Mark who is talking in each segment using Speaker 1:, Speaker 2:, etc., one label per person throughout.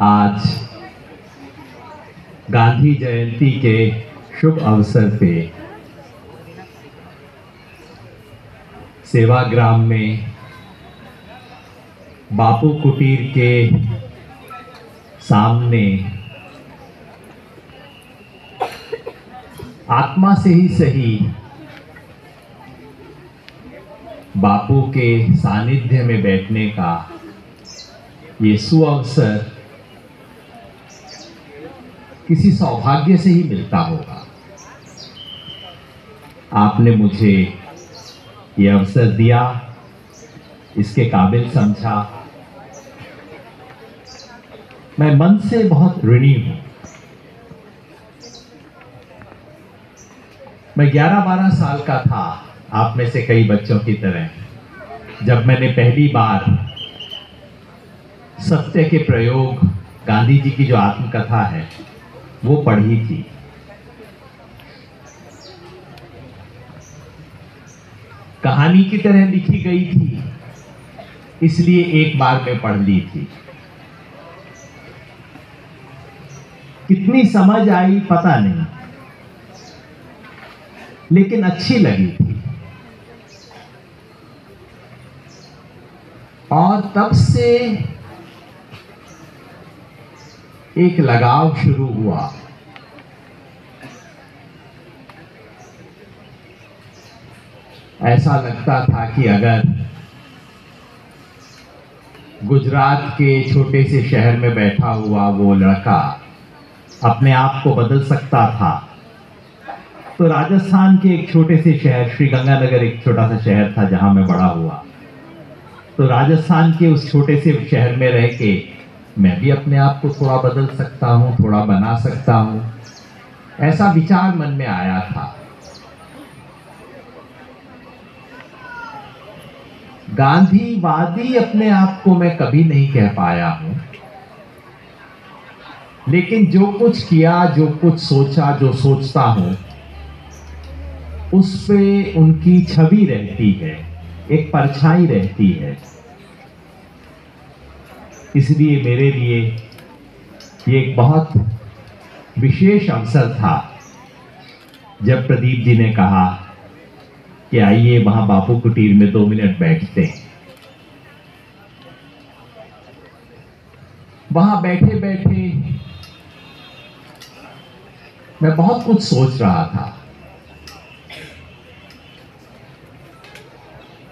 Speaker 1: आज गांधी जयंती के शुभ अवसर पे सेवाग्राम में बापू कुटीर के सामने आत्मा से ही सही बापू के सानिध्य में बैठने का ये सुअवसर किसी सौभाग्य से ही मिलता होगा। आपने मुझे ये अवसर दिया, इसके काबिल समझा। मैं मन से बहुत ऋणी हूं। मैं 11-12 साल का था, आप में से कई बच्चों की तरह, जब मैंने पहली बार सत्य के प्रयोग गांधी जी की जो आत्मकथा है वो पढ़ी थी। कहानी की तरह लिखी गई थी, इसलिए एक बार में पढ़ ली थी। कितनी समझ आई पता नहीं, लेकिन अच्छी लगी थी। और तब से एक लगाव शुरू हुआ। ऐसा लगता था कि अगर गुजरात के छोटे से शहर में बैठा हुआ वो लड़का अपने आप को बदल सकता था, तो राजस्थान के एक छोटे से शहर, श्रीगंगानगर एक छोटा सा शहर था जहां मैं बड़ा हुआ, तो राजस्थान के उस छोटे से शहर में रह के मैं भी अपने आप को थोड़ा बदल सकता हूं, थोड़ा बना सकता हूं। ऐसा विचार मन में आया था। गांधीवादी अपने आप को मैं कभी नहीं कह पाया हूं, लेकिन जो कुछ किया, जो कुछ सोचा, जो सोचता हूं, उस पे उनकी छवि रहती है, एक परछाई रहती है। इसलिए मेरे लिए ये एक बहुत विशेष अवसर था जब प्रदीप जी ने कहा कि आइए वहां बापू कुटीर में 2 मिनट बैठते हैं। वहां बैठे बैठे मैं बहुत कुछ सोच रहा था,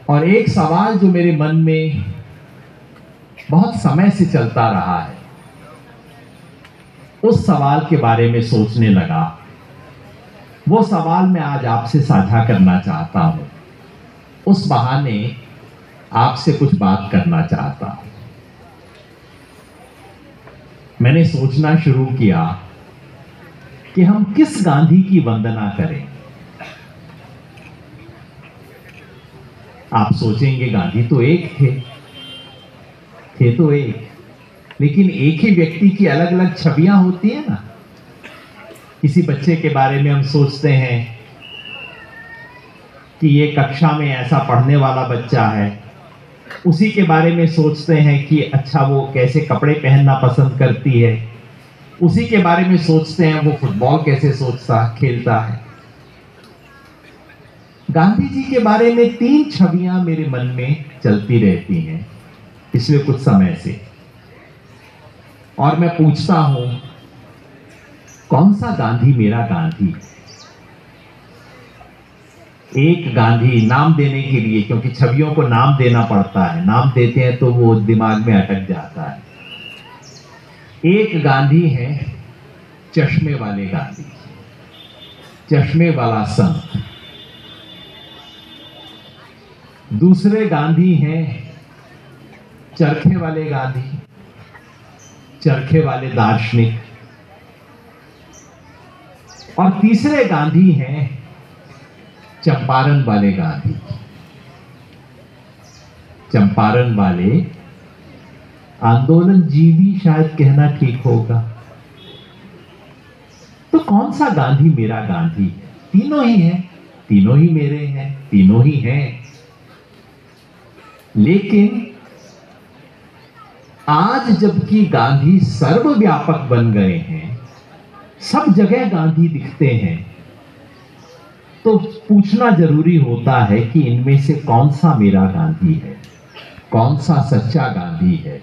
Speaker 1: और एक सवाल जो मेरे मन में बहुत समय से चलता रहा है, उस सवाल के बारे में सोचने लगा। वो सवाल मैं आज आपसे साझा करना चाहता हूं। उस बहाने आपसे कुछ बात करना चाहता हूं। मैंने सोचना शुरू किया कि हम किस गांधी की वंदना करें। आप सोचेंगे गांधी तो एक थे तो एक, लेकिन एक ही व्यक्ति की अलग अलग छवियां होती है ना। किसी बच्चे के बारे में हम सोचते हैं कि ये कक्षा में ऐसा पढ़ने वाला बच्चा है, उसी के बारे में सोचते हैं कि अच्छा वो कैसे कपड़े पहनना पसंद करती है, उसी के बारे में सोचते हैं वो फुटबॉल कैसे खेलता है। गांधी जी के बारे में 3 छवियां मेरे मन में चलती रहती हैं पिछले कुछ समय से, और मैं पूछता हूं कौन सा गांधी मेरा गांधी। एक गांधी नाम देने के लिए, क्योंकि छवियों को नाम देना पड़ता है, नाम देते हैं तो वो दिमाग में अटक जाता है। एक गांधी है चश्मे वाले गांधी, चश्मे वाला संत। दूसरे गांधी हैं चरखे वाले गांधी, चरखे वाले दार्शनिक। और तीसरे गांधी हैं चंपारण वाले गांधी, चंपारण वाले आंदोलन जीवी शायद कहना ठीक होगा। तो कौन सा गांधी मेरा गांधी है? तीनों ही हैं, तीनों ही मेरे हैं, तीनों ही हैं। लेकिन आज जबकि गांधी सर्वव्यापक बन गए हैं, सब जगह गांधी दिखते हैं, तो पूछना जरूरी होता है कि इनमें से कौन सा मेरा गांधी है, कौन सा सच्चा गांधी है,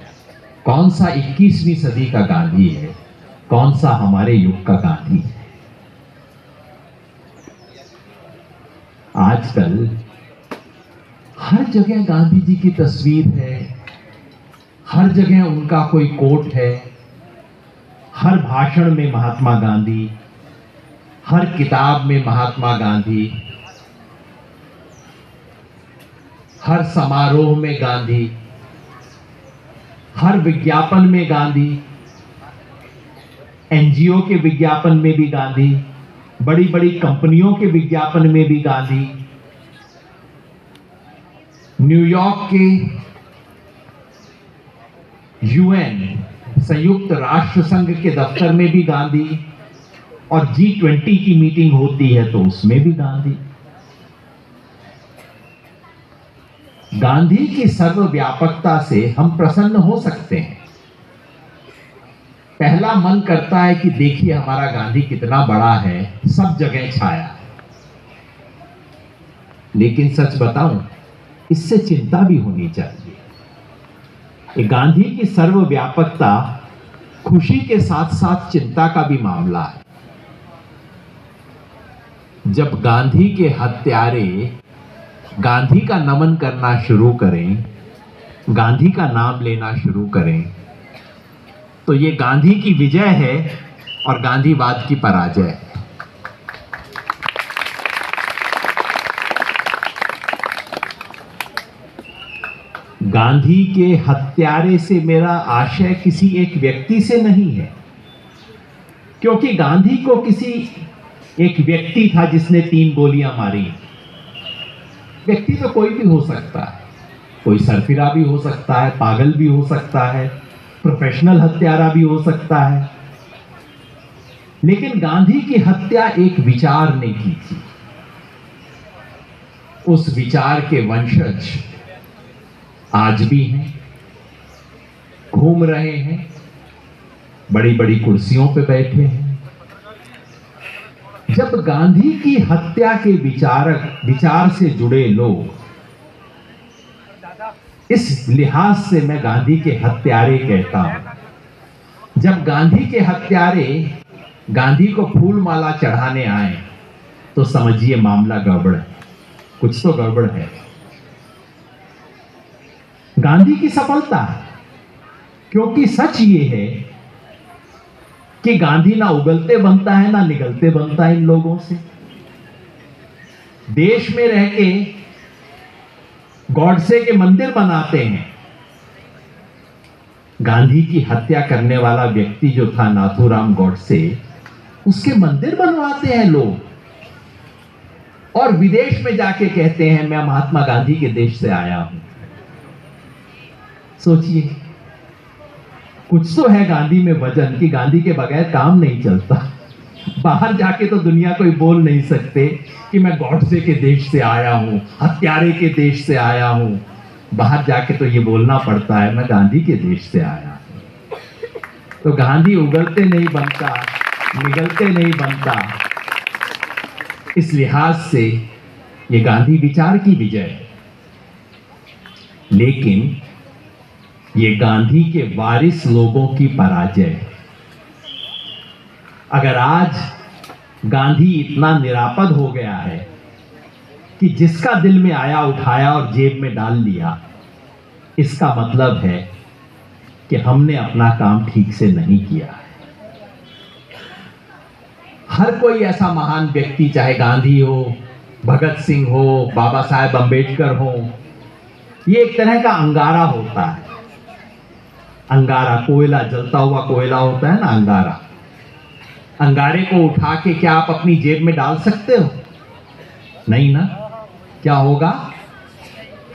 Speaker 1: कौन सा 21वीं सदी का गांधी है, कौन सा हमारे युग का गांधी है। आजकल हर जगह गांधी जी की तस्वीर है, हर जगह उनका कोई कोट है, हर भाषण में महात्मा गांधी, हर किताब में महात्मा गांधी, हर समारोह में गांधी, हर विज्ञापन में गांधी, एनजीओ के विज्ञापन में भी गांधी, बड़ी बड़ी कंपनियों के विज्ञापन में भी गांधी, न्यूयॉर्क के यूएन संयुक्त राष्ट्र संघ के दफ्तर में भी गांधी, और G20 की मीटिंग होती है तो उसमें भी गांधी। गांधी की सर्वव्यापकता से हम प्रसन्न हो सकते हैं। पहला मन करता है कि देखिए हमारा गांधी कितना बड़ा है, सब जगह छाया है। लेकिन सच बताऊं, इससे चिंता भी होनी चाहिए। गांधी की सर्वव्यापकता खुशी के साथ साथ चिंता का भी मामला है। जब गांधी के हत्यारे गांधी का नमन करना शुरू करें, गांधी का नाम लेना शुरू करें, तो ये गांधी की विजय है और गांधीवाद की पराजय है। गांधी के हत्यारे से मेरा आशय किसी एक व्यक्ति से नहीं है, क्योंकि गांधी को किसी एक व्यक्ति था जिसने 3 गोलियां मारी। व्यक्ति तो कोई भी हो सकता है, कोई सरफिरा भी हो सकता है, पागल भी हो सकता है, प्रोफेशनल हत्यारा भी हो सकता है। लेकिन गांधी की हत्या एक विचार ने की थी। उस विचार के वंशज आज भी हैं, घूम रहे हैं, बड़ी बड़ी कुर्सियों पे बैठे हैं। जब गांधी की हत्या के विचार से जुड़े लोग, इस लिहाज से मैं गांधी के हत्यारे कहता हूं, जब गांधी के हत्यारे गांधी को फूल माला चढ़ाने आए तो समझिए मामला गड़बड़ है, कुछ तो गड़बड़ है। गांधी की सफलता है, क्योंकि सच ये है कि गांधी ना उगलते बनता है ना निगलते बनता है इन लोगों से। देश में रह के गॉडसे के मंदिर बनाते हैं। गांधी की हत्या करने वाला व्यक्ति जो था नाथूराम गॉडसे, उसके मंदिर बनवाते हैं लोग, और विदेश में जाके कहते हैं मैं महात्मा गांधी के देश से आया हूं। सोचिए, कुछ तो है गांधी में वजन कि गांधी के बगैर काम नहीं चलता। बाहर जाके तो दुनिया कोई बोल नहीं सकते कि मैं गॉडसे के देश से आया हूं, हत्यारे के देश से आया हूं। बाहर जाके तो ये बोलना पड़ता है मैं गांधी के देश से आया हूं। तो गांधी उगलते नहीं बनता, निगलते नहीं बनता। इस लिहाज से ये गांधी विचार की विजय है। लेकिन ये गांधी के वारिस लोगों की पराजय है। अगर आज गांधी इतना निरापद हो गया है कि जिसका दिल में आया उठाया और जेब में डाल लिया, इसका मतलब है कि हमने अपना काम ठीक से नहीं किया है। हर कोई ऐसा महान व्यक्ति, चाहे गांधी हो, भगत सिंह हो, बाबा साहेब अंबेडकर हो, ये एक तरह का अंगारा होता है। अंगारा, कोयला, जलता हुआ कोयला होता है ना, अंगारा। अंगारे को उठा के क्या आप अपनी जेब में डाल सकते हो? नहीं ना। क्या होगा?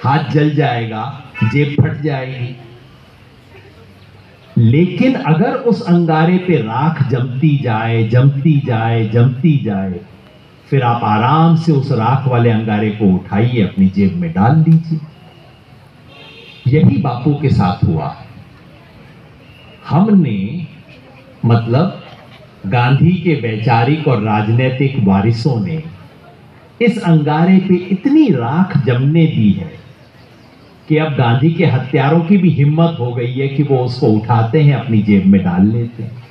Speaker 1: हाथ जल जाएगा, जेब फट जाएगी। लेकिन अगर उस अंगारे पे राख जमती जाए, जमती जाए, जमती जाए, फिर आप आराम से उस राख वाले अंगारे को उठाइए, अपनी जेब में डाल दीजिए। यही बापू के साथ हुआ। हमने, मतलब गांधी के वैचारिक और राजनीतिक वारिसों ने इस अंगारे पे इतनी राख जमने दी है कि अब गांधी के हत्यारों की भी हिम्मत हो गई है कि वो उसको उठाते हैं, अपनी जेब में डाल लेते हैं।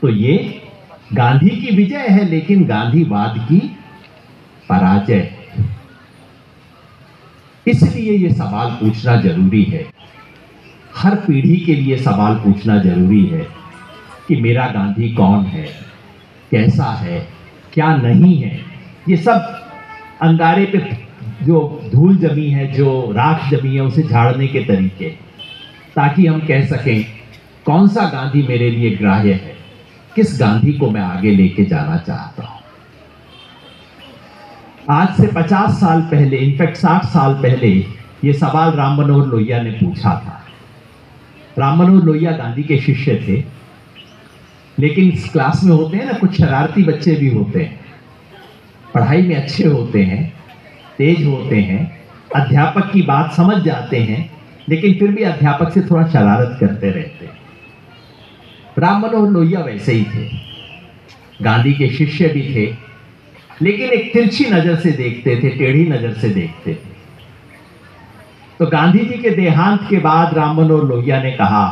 Speaker 1: तो ये गांधी की विजय है, लेकिन गांधीवाद की पराजय। इसलिए ये सवाल पूछना जरूरी है, हर पीढ़ी के लिए सवाल पूछना जरूरी है कि मेरा गांधी कौन है, कैसा है, क्या नहीं है। ये सब अंगारे पे जो धूल जमी है, जो राख जमी है, उसे झाड़ने के तरीके, ताकि हम कह सकें कौन सा गांधी मेरे लिए ग्राह्य है, किस गांधी को मैं आगे लेके जाना चाहता हूं। आज से 50 साल पहले, इनफैक्ट 60 साल पहले, यह सवाल राम मनोहर लोहिया ने पूछा था। राम मनोहर लोहिया गांधी के शिष्य थे, लेकिन इस क्लास में होते हैं ना कुछ शरारती बच्चे भी होते हैं, पढ़ाई में अच्छे होते हैं, तेज होते हैं, अध्यापक की बात समझ जाते हैं, लेकिन फिर भी अध्यापक से थोड़ा शरारत करते रहते हैं। राम मनोहर लोहिया वैसे ही थे, गांधी के शिष्य भी थे, लेकिन एक तिरछी नजर से देखते थे, टेढ़ी नजर से देखते थे। तो गांधी जी के देहांत के बाद राम मनोहर लोहिया ने कहा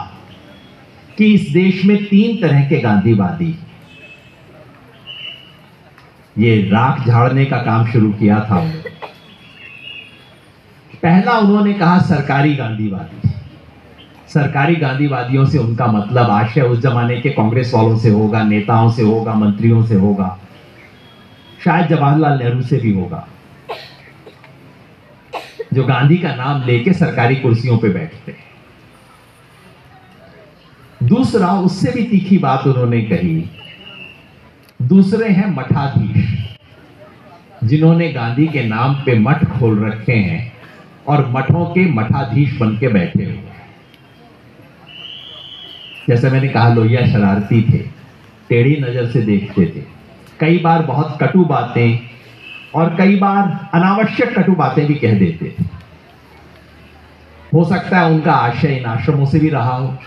Speaker 1: कि इस देश में 3 तरह के गांधीवादी, ये राख झाड़ने का काम शुरू किया था उन्होंने। पहला उन्होंने कहा सरकारी गांधीवादी। सरकारी गांधीवादियों से उनका मतलब आशय उस जमाने के कांग्रेस वालों से होगा, नेताओं से होगा, मंत्रियों से होगा, शायद जवाहरलाल नेहरू से भी होगा, जो गांधी का नाम लेके सरकारी कुर्सियों पे बैठते। दूसरा, उससे भी तीखी बात उन्होंने कही, दूसरे हैं मठाधीश, जिन्होंने गांधी के नाम पे मठ खोल रखे हैं और मठों के मठाधीश बन के बैठे हुए। जैसे मैंने कहा, लोहिया शरारती थे, टेढ़ी नजर से देखते थे, कई बार बहुत कटु बातें और कई बार अनावश्यक कटु बातें भी कह देते थे। हो सकता है उनका आशय इन आश्रमों से भी रहा हो।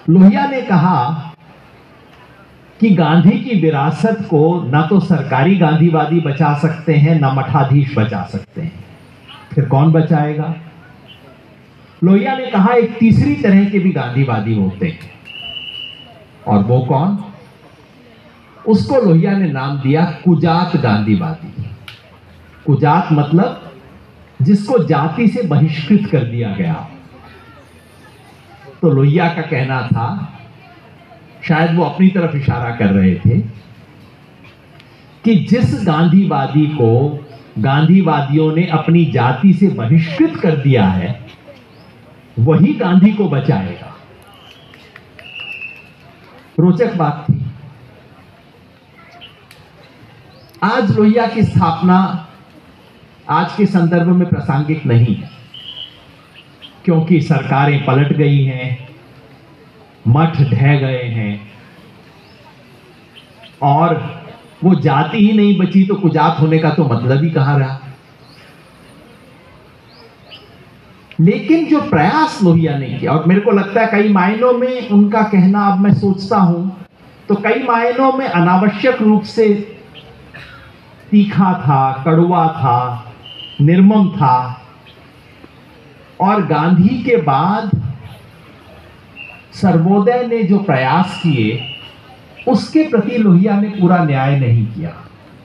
Speaker 1: लोहिया ने कहा कि गांधी की विरासत को न तो सरकारी गांधीवादी बचा सकते हैं, न मठाधीश बचा सकते हैं, फिर कौन बचाएगा? लोहिया ने कहा एक तीसरी तरह के भी गांधीवादी होते हैं, और वो कौन? उसको लोहिया ने नाम दिया कुजात गांधीवादी। कुजात मतलब जिसको जाति से बहिष्कृत कर दिया गया। तो लोहिया का कहना था, शायद वो अपनी तरफ इशारा कर रहे थे, कि जिस गांधीवादी को गांधीवादियों ने अपनी जाति से बहिष्कृत कर दिया है, वही गांधी को बचाएगा। रोचक बात थी। आज लोहिया की स्थापना आज के संदर्भ में प्रासंगिक नहीं है, क्योंकि सरकारें पलट गई हैं, मठ ढह गए हैं, और वो जाति ही नहीं बची तो कुजात होने का तो मतलब ही कहां रहा। लेकिन जो प्रयास लोहिया ने किया, और मेरे को लगता है कई मायनों में उनका कहना, अब मैं सोचता हूं तो कई मायनों में अनावश्यक रूप से तीखा था, कड़वा था, निर्मम था, और गांधी के बाद सर्वोदय ने जो प्रयास किए उसके प्रति लोहिया ने पूरा न्याय नहीं किया,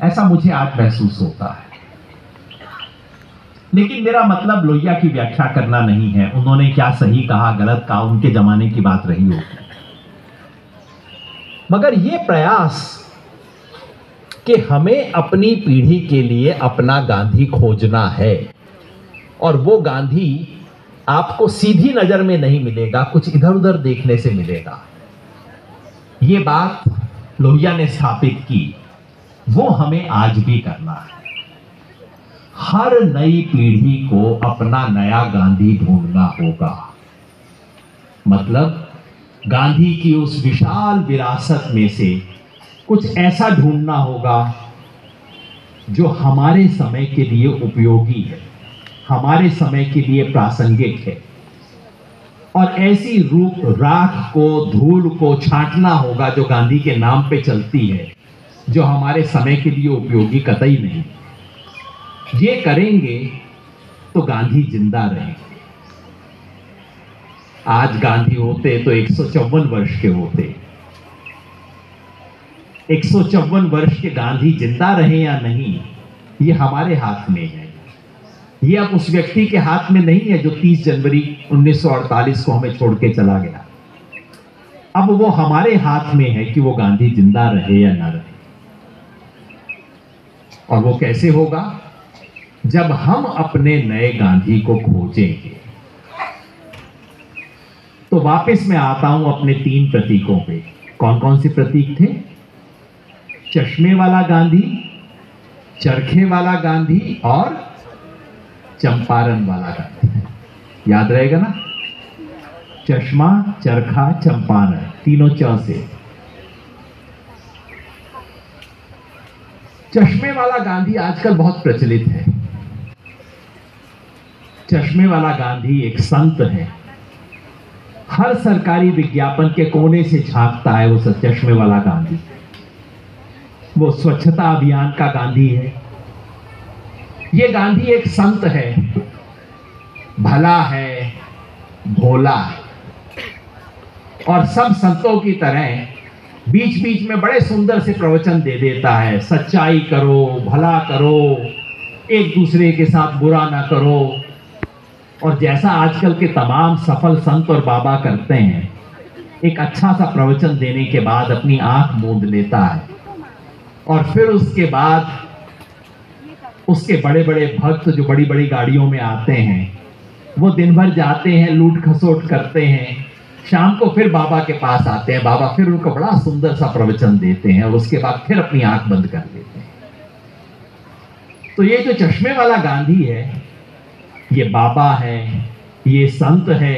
Speaker 1: ऐसा मुझे आज महसूस होता है। लेकिन मेरा मतलब लोहिया की व्याख्या करना नहीं है, उन्होंने क्या सही कहा, गलत कहा, उनके जमाने की बात रही होगी। मगर यह प्रयास कि हमें अपनी पीढ़ी के लिए अपना गांधी खोजना है, और वो गांधी आपको सीधी नजर में नहीं मिलेगा, कुछ इधर उधर देखने से मिलेगा, ये बात लोहिया ने स्थापित की, वो हमें आज भी करना है। हर नई पीढ़ी को अपना नया गांधी ढूंढना होगा। मतलब गांधी की उस विशाल विरासत में से कुछ ऐसा ढूंढना होगा जो हमारे समय के लिए उपयोगी है, हमारे समय के लिए प्रासंगिक है, और ऐसी रूप राख को, धूल को छांटना होगा जो गांधी के नाम पे चलती है, जो हमारे समय के लिए उपयोगी कतई नहीं। ये करेंगे तो गांधी जिंदा रहेंगे। आज गांधी होते तो 154 वर्ष के होते। 154 वर्ष के गांधी जिंदा रहे या नहीं, ये हमारे हाथ में है। ये अब उस व्यक्ति के हाथ में नहीं है जो 30 जनवरी 1948 को हमें छोड़ के चला गया। अब वो हमारे हाथ में है कि वो गांधी जिंदा रहे या ना रहे। और वो कैसे होगा? जब हम अपने नए गांधी को खोजेंगे। तो वापस मैं आता हूं अपने 3 प्रतीकों पे। कौन कौन से प्रतीक थे? चश्मे वाला गांधी, चरखे वाला गांधी और चंपारण वाला गांधी। याद रहेगा ना? चश्मा, चरखा, चंपारण, तीनों च से। चश्मे वाला गांधी आजकल बहुत प्रचलित है। चश्मे वाला गांधी एक संत है। हर सरकारी विज्ञापन के कोने से झांकता है वो चश्मे वाला गांधी। वो स्वच्छता अभियान का गांधी है। ये गांधी एक संत है, भला है, भोला है। और सब संतों की तरह बीच बीच में बड़े सुंदर से प्रवचन दे देता है। सच्चाई करो, भला करो, एक दूसरे के साथ बुरा ना करो। और जैसा आजकल के तमाम सफल संत और बाबा करते हैं, एक अच्छा सा प्रवचन देने के बाद अपनी आंख मूंद लेता है और फिर उसके बाद उसके बड़े बड़े भक्त जो बड़ी बड़ी गाड़ियों में आते हैं, वो दिन भर जाते हैं, लूट खसोट करते हैं, शाम को फिर बाबा के पास आते हैं। बाबा फिर उनको बड़ा सुंदर सा प्रवचन देते हैं और उसके बाद फिर अपनी आंख बंद कर लेते हैं। तो ये जो चश्मे वाला गांधी है, ये बाबा है, ये संत है,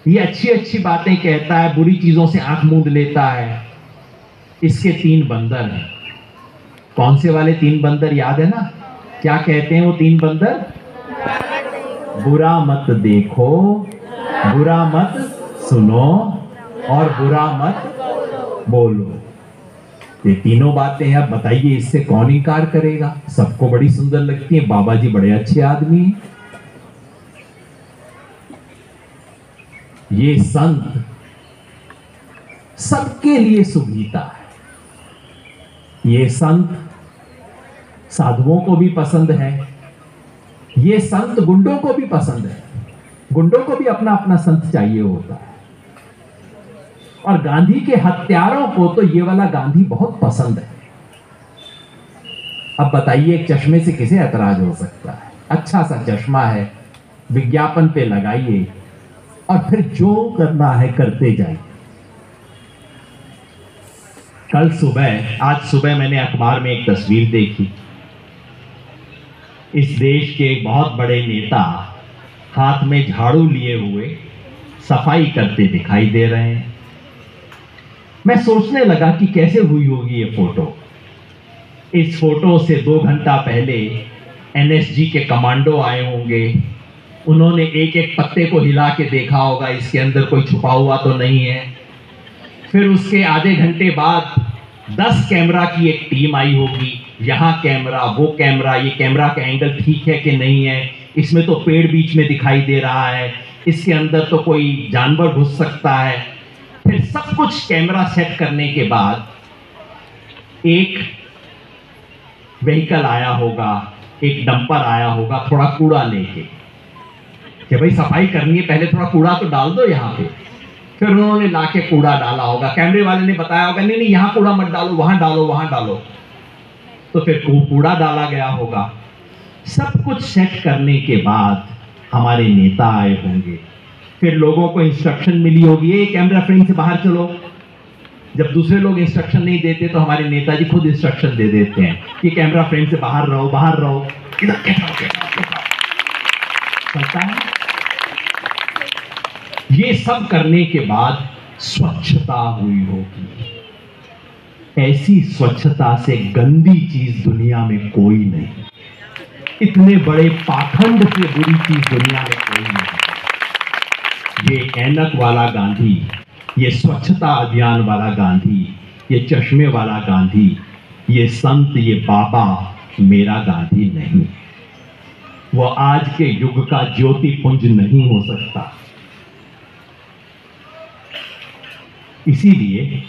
Speaker 1: ये अच्छी अच्छी बातें कहता है, बुरी चीजों से आंख मूंद लेता है। इसके 3 बंदर हैं। कौन से वाले 3 बंदर याद है ना? क्या कहते हैं वो 3 बंदर? बुरा मत देखो, बुरा मत सुनो और बुरा मत बोलो। ये तीनों बातें हैं। अब बताइए इससे कौन इनकार करेगा? सबको बड़ी सुंदर लगती है। बाबा जी बड़े अच्छे आदमी हैं। ये संत सबके लिए सुविधा है। ये संत साधुओं को भी पसंद है। ये संत गुंडों को भी पसंद है। गुंडों को भी अपना अपना संत चाहिए होता है। और गांधी के हत्यारों को तो ये वाला गांधी बहुत पसंद है। अब बताइए एक चश्मे से किसे ऐतराज हो सकता है? अच्छा सा चश्मा है, विज्ञापन पे लगाइए और फिर जो करना है करते जाइए। आज सुबह मैंने अखबार में एक तस्वीर देखी। इस देश के एक बहुत बड़े नेता हाथ में झाड़ू लिए हुए सफाई करते दिखाई दे रहे हैं। मैं सोचने लगा कि कैसे हुई होगी ये फोटो। इस फोटो से 2 घंटा पहले एनएसजी के कमांडो आए होंगे। उन्होंने एक एक पत्ते को हिला के देखा होगा, इसके अंदर कोई छुपा हुआ तो नहीं है। फिर उसके आधे घंटे बाद 10 कैमरा की एक टीम आई होगी। यहाँ कैमरा, वो कैमरा, ये कैमरा का एंगल ठीक है कि नहीं है, इसमें तो पेड़ बीच में दिखाई दे रहा है, इसके अंदर तो कोई जानवर घुस सकता है। फिर सब कुछ कैमरा सेट करने के बाद एक व्हीकल आया होगा, एक डंपर आया होगा थोड़ा कूड़ा लेके कि भाई सफाई करनी है, पहले थोड़ा कूड़ा तो डाल दो यहाँ पे। फिर उन्होंने लाके कूड़ा डाला होगा। कैमरे वाले ने बताया होगा नहीं नहीं यहाँ कूड़ा मत डालो, वहां डालो, वहां डालो। तो फिर कूड़ा डाला गया होगा। सब कुछ सेट करने के बाद हमारे नेता आए होंगे। फिर लोगों को इंस्ट्रक्शन मिली होगी, ये कैमरा फ्रेम से बाहर चलो। जब दूसरे लोग इंस्ट्रक्शन नहीं देते तो हमारे नेताजी खुद इंस्ट्रक्शन दे देते हैं कि कैमरा फ्रेम से बाहर रहो, बाहर रहो, इधर चलता है। ये सब करने के बाद स्वच्छता हुई होगी। ऐसी स्वच्छता से गंदी चीज दुनिया में कोई नहीं। इतने बड़े पाखंड से बुरी चीज दुनिया में कोई नहीं। ये ऐनक वाला गांधी, ये स्वच्छता अभियान वाला गांधी, ये चश्मे वाला गांधी, ये संत, ये बाबा मेरा गांधी नहीं। वो आज के युग का ज्योति पुंज नहीं हो सकता। इसीलिए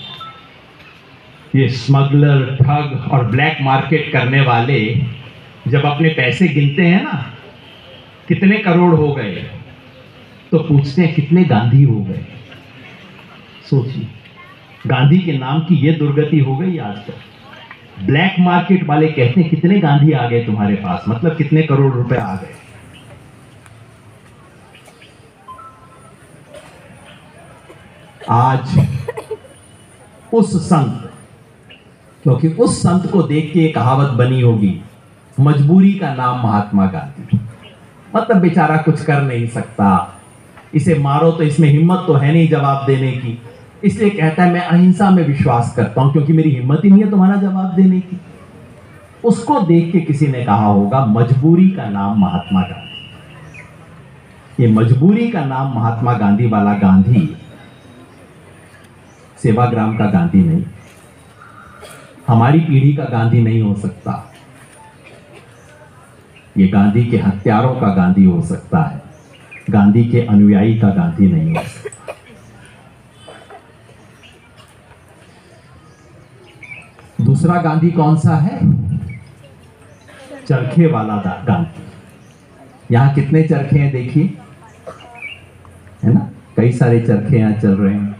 Speaker 1: ये स्मगलर, ठग और ब्लैक मार्केट करने वाले जब अपने पैसे गिनते हैं ना, कितने करोड़ हो गए, तो पूछते हैं कितने गांधी हो गए। सोचिए, गांधी के नाम की ये दुर्गति हो गई आज तक। ब्लैक मार्केट वाले कहते हैं कितने गांधी आ गए तुम्हारे पास, मतलब कितने करोड़ रुपए आ गए। आज उस संत, क्योंकि उस संत को देख के एक कहावत बनी होगी, मजबूरी का नाम महात्मा गांधी। मतलब बेचारा कुछ कर नहीं सकता, इसे मारो तो इसमें हिम्मत तो है नहीं जवाब देने की, इसलिए कहता है मैं अहिंसा में विश्वास करता हूं क्योंकि मेरी हिम्मत ही नहीं है तुम्हारा जवाब देने की। उसको देख के किसी ने कहा होगा मजबूरी का नाम महात्मा गांधी। ये मजबूरी का नाम महात्मा गांधी वाला गांधी सेवाग्राम का गांधी नहीं, हमारी पीढ़ी का गांधी नहीं हो सकता। ये गांधी के हत्यारों का गांधी हो सकता है, गांधी के अनुयायी का गांधी नहीं हो सकता। दूसरा गांधी कौन सा है? चरखे वाला गांधी। यहां कितने चरखे हैं देखिए, है ना, कई सारे चरखे यहां चल रहे हैं।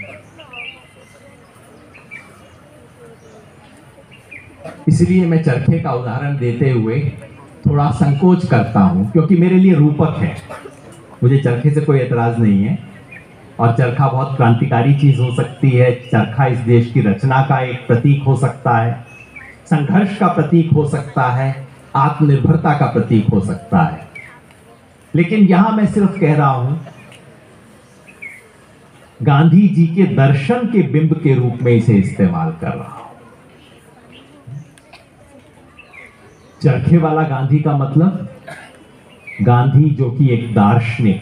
Speaker 1: इसलिए मैं चरखे का उदाहरण देते हुए थोड़ा संकोच करता हूं, क्योंकि मेरे लिए रूपक है। मुझे चरखे से कोई एतराज नहीं है, और चरखा बहुत क्रांतिकारी चीज हो सकती है। चरखा इस देश की रचना का एक प्रतीक हो सकता है, संघर्ष का प्रतीक हो सकता है, आत्मनिर्भरता का प्रतीक हो सकता है। लेकिन यहां मैं सिर्फ कह रहा हूं, गांधी जी के दर्शन के बिंब के रूप में इसे इस्तेमाल कर रहा हूं। चरखे वाला गांधी का मतलब गांधी जो कि एक दार्शनिक।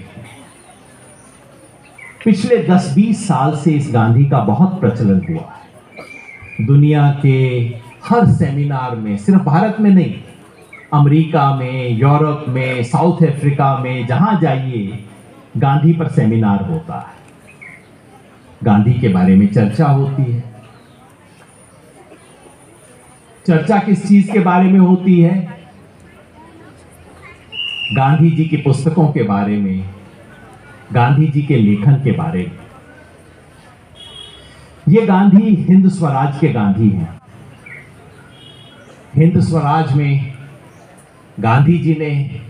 Speaker 1: पिछले 10-20 साल से इस गांधी का बहुत प्रचलन हुआ है। दुनिया के हर सेमिनार में, सिर्फ भारत में नहीं, अमेरिका में, यूरोप में, साउथ अफ्रीका में, जहां जाइए गांधी पर सेमिनार होता है, गांधी के बारे में चर्चा होती है। चर्चा किस चीज के बारे में होती है? गांधी जी की पुस्तकों के बारे में, गांधी जी के लेखन के बारे में। ये गांधी हिंद स्वराज के गांधी हैं। हिंद स्वराज में गांधी जी ने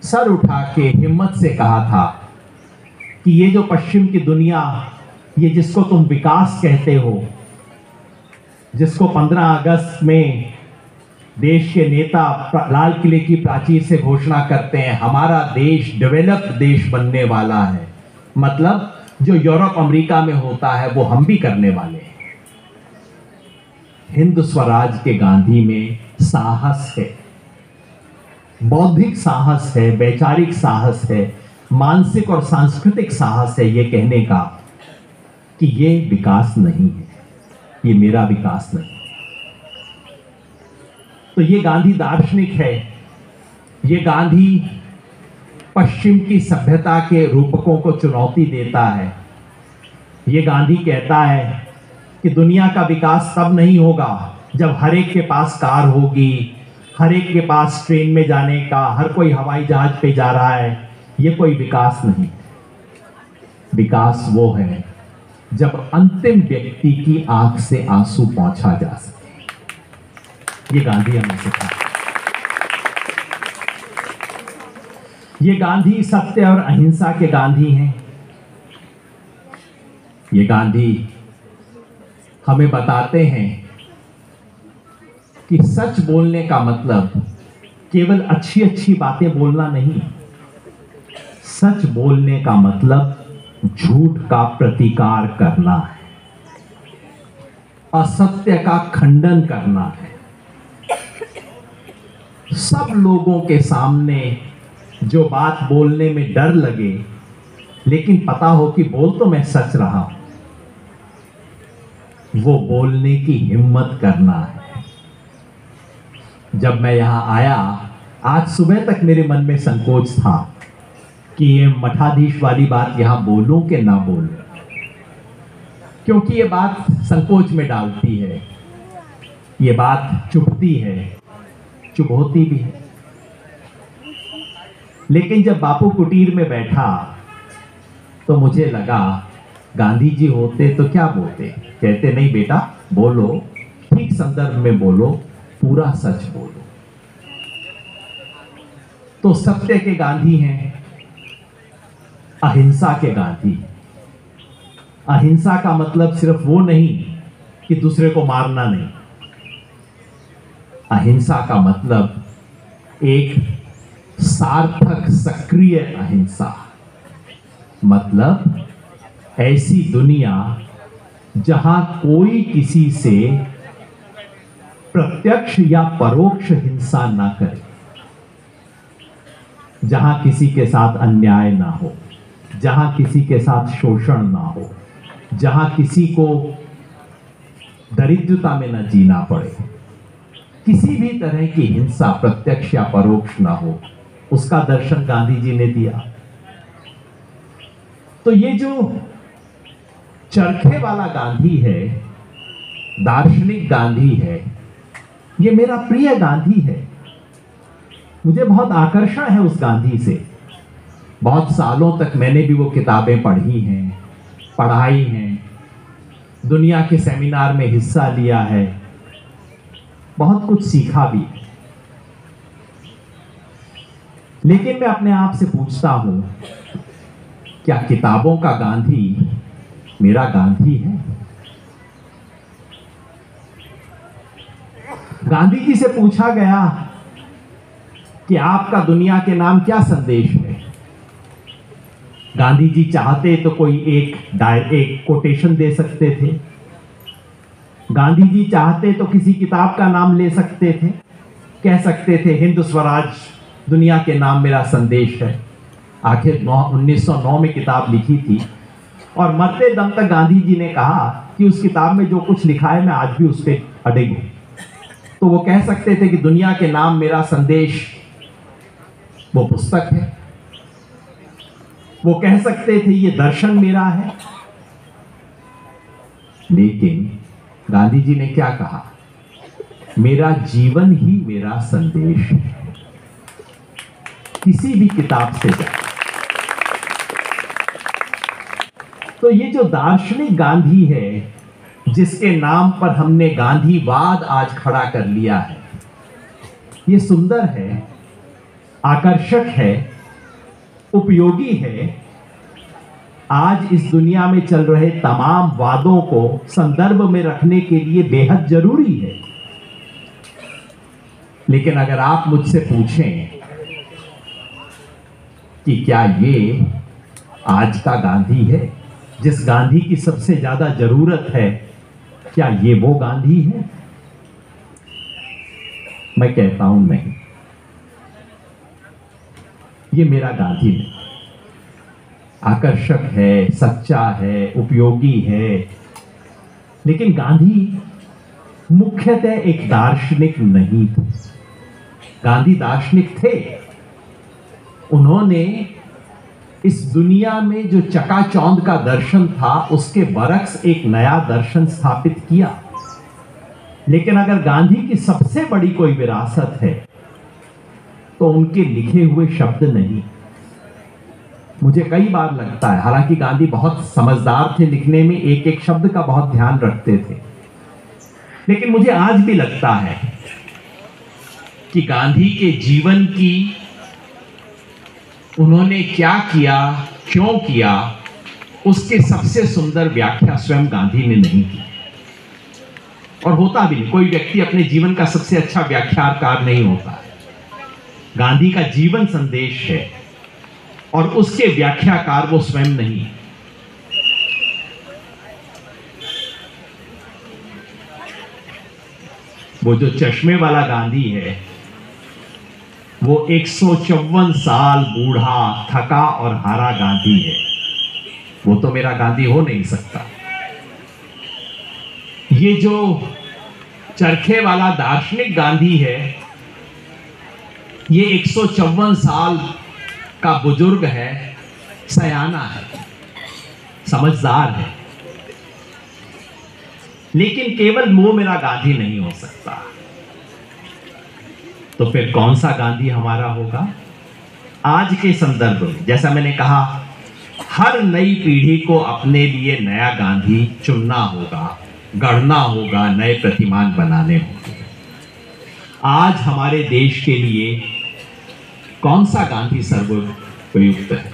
Speaker 1: सर उठा के हिम्मत से कहा था कि ये जो पश्चिम की दुनिया, ये जिसको तुम विकास कहते हो, जिसको 15 अगस्त में देश के नेता लाल किले की प्राचीर से घोषणा करते हैं हमारा देश डेवलप्ड देश बनने वाला है, मतलब जो यूरोप अमेरिका में होता है वो हम भी करने वाले हैं। हिंद स्वराज के गांधी में साहस है, बौद्धिक साहस है, वैचारिक साहस है, मानसिक और सांस्कृतिक साहस है ये कहने का कि ये विकास नहीं है, ये मेरा विकास नहीं। तो ये गांधी दार्शनिक है। ये गांधी पश्चिम की सभ्यता के रूपकों को चुनौती देता है। ये गांधी कहता है कि दुनिया का विकास तब नहीं होगा जब हर एक के पास कार होगी, हर एक के पास ट्रेन में जाने का, हर कोई हवाई जहाज पे जा रहा है। ये कोई विकास नहीं। विकास वो है जब अंतिम व्यक्ति की आंख से आंसू पहुंचा जा सके। ये गांधी हमें सिखाता है। ये गांधी सत्य और अहिंसा के गांधी हैं। ये गांधी हमें बताते हैं कि सच बोलने का मतलब केवल अच्छी अच्छी बातें बोलना नहीं, सच बोलने का मतलब झूठ का प्रतिकार करना है, असत्य का खंडन करना है। सब लोगों के सामने जो बात बोलने में डर लगे लेकिन पता हो कि बोल तो मैं सच रहा हूं, वो बोलने की हिम्मत करना है। जब मैं यहां आया, आज सुबह तक मेरे मन में संकोच था कि ये मठाधीश वाली बात यहां बोलूं कि ना बोलूं, क्योंकि ये बात संकोच में डालती है, ये बात चुभती है, चुभोती भी है। लेकिन जब बापू कुटीर में बैठा तो मुझे लगा गांधी जी होते तो क्या बोलते, कहते नहीं बेटा बोलो, ठीक संदर्भ में बोलो, पूरा सच बोलो। तो सत्य के गांधी हैं, अहिंसा के गांधी। अहिंसा का मतलब सिर्फ वो नहीं कि दूसरे को मारना नहीं, अहिंसा का मतलब एक सार्थक सक्रिय अहिंसा, मतलब ऐसी दुनिया जहां कोई किसी से प्रत्यक्ष या परोक्ष हिंसा ना करे, जहां किसी के साथ अन्याय ना हो, जहां किसी के साथ शोषण ना हो, जहां किसी को दरिद्रता में न जीना पड़े, किसी भी तरह की हिंसा प्रत्यक्ष या परोक्ष ना हो, उसका दर्शन गांधी जी ने दिया। तो ये जो चरखे वाला गांधी है, दार्शनिक गांधी है, ये मेरा प्रिय गांधी है। मुझे बहुत आकर्षण है उस गांधी से। बहुत सालों तक मैंने भी वो किताबें पढ़ी हैं, पढ़ाई हैं, दुनिया के सेमिनार में हिस्सा लिया है, बहुत कुछ सीखा भी। लेकिन मैं अपने आप से पूछता हूं, क्या किताबों का गांधी मेरा गांधी है? गांधी जी से पूछा गया कि आपका दुनिया के नाम क्या संदेश है। गांधी जी चाहते तो कोई एक कोटेशन दे सकते थे, गांधी जी चाहते तो किसी किताब का नाम ले सकते थे, कह सकते थे हिंद स्वराज दुनिया के नाम मेरा संदेश है। आखिर 1909 में किताब लिखी थी और मरते दम तक गांधी जी ने कहा कि उस किताब में जो कुछ लिखा है मैं आज भी उस पर अडिग हूं। तो वो कह सकते थे कि दुनिया के नाम मेरा संदेश वो पुस्तक है, वो कह सकते थे ये दर्शन मेरा है। लेकिन गांधी जी ने क्या कहा, मेरा जीवन ही मेरा संदेश है। किसी भी किताब से जाए तो ये जो दार्शनिक गांधी है, जिसके नाम पर हमने गांधीवाद आज खड़ा कर लिया है, ये सुंदर है, आकर्षक है, उपयोगी है। आज इस दुनिया में चल रहे तमाम वादों को संदर्भ में रखने के लिए बेहद जरूरी है। लेकिन अगर आप मुझसे पूछें कि क्या ये आज का गांधी है, जिस गांधी की सबसे ज्यादा जरूरत है, क्या ये वो गांधी है? मैं कहता हूं नहीं, ये मेरा गांधी नहीं। आकर्षक है, सच्चा है, उपयोगी है, लेकिन गांधी मुख्यतः एक दार्शनिक नहीं थे। गांधी दार्शनिक थे। उन्होंने इस दुनिया में जो चकाचौंध का दर्शन था, उसके बरक्स एक नया दर्शन स्थापित किया। लेकिन अगर गांधी की सबसे बड़ी कोई विरासत है तो उनके लिखे हुए शब्द नहीं। मुझे कई बार लगता है, हालांकि गांधी बहुत समझदार थे, लिखने में एक एक शब्द का बहुत ध्यान रखते थे, लेकिन मुझे आज भी लगता है कि गांधी के जीवन की उन्होंने क्या किया, क्यों किया, उसके सबसे सुंदर व्याख्या स्वयं गांधी ने नहीं की। और होता भी नहीं, कोई व्यक्ति अपने जीवन का सबसे अच्छा व्याख्याकार नहीं होता। गांधी का जीवन संदेश है और उसके व्याख्याकार वो स्वयं नहीं। वो जो चश्मे वाला गांधी है, वो 154 साल बूढ़ा, थका और हारा गांधी है। वो तो मेरा गांधी हो नहीं सकता। ये जो चरखे वाला दार्शनिक गांधी है, ये 154 साल का बुजुर्ग है, सयाना है, समझदार है, लेकिन केवल वो मेरा गांधी नहीं हो सकता। तो फिर कौन सा गांधी हमारा होगा? आज के संदर्भ में जैसा मैंने कहा, हर नई पीढ़ी को अपने लिए नया गांधी चुनना होगा, गढ़ना होगा, नए प्रतिमान बनाने होंगे। आज हमारे देश के लिए कौन सा गांधी सर्वोपयुक्त है?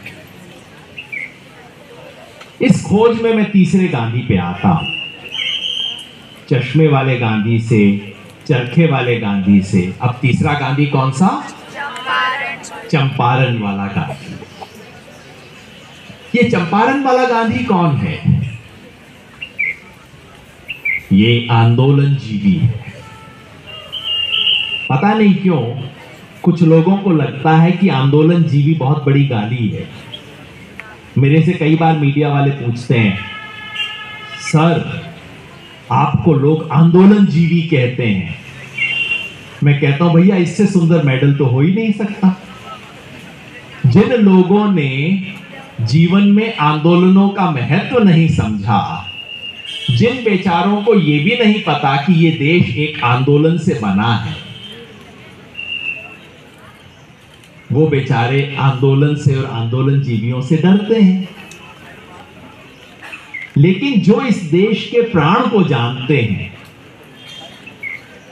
Speaker 1: इस खोज में मैं तीसरे गांधी पे आता हूं, चश्मे वाले गांधी से, चरखे वाले गांधी से। अब तीसरा गांधी कौन सा? चंपारण वाला गांधी। ये चंपारण वाला गांधी कौन है? ये आंदोलन जीवी है। पता नहीं क्यों कुछ लोगों को लगता है कि आंदोलन जीवी बहुत बड़ी गाली है। मेरे से कई बार मीडिया वाले पूछते हैं, सर आपको लोग आंदोलन जीवी कहते हैं। मैं कहता हूं भैया, इससे सुंदर मेडल तो हो ही नहीं सकता। जिन लोगों ने जीवन में आंदोलनों का महत्व नहीं समझा, जिन बेचारों को यह भी नहीं पता कि यह देश एक आंदोलन से बना है, वो बेचारे आंदोलन से और आंदोलन जीवियों से डरते हैं। लेकिन जो इस देश के प्राण को जानते हैं,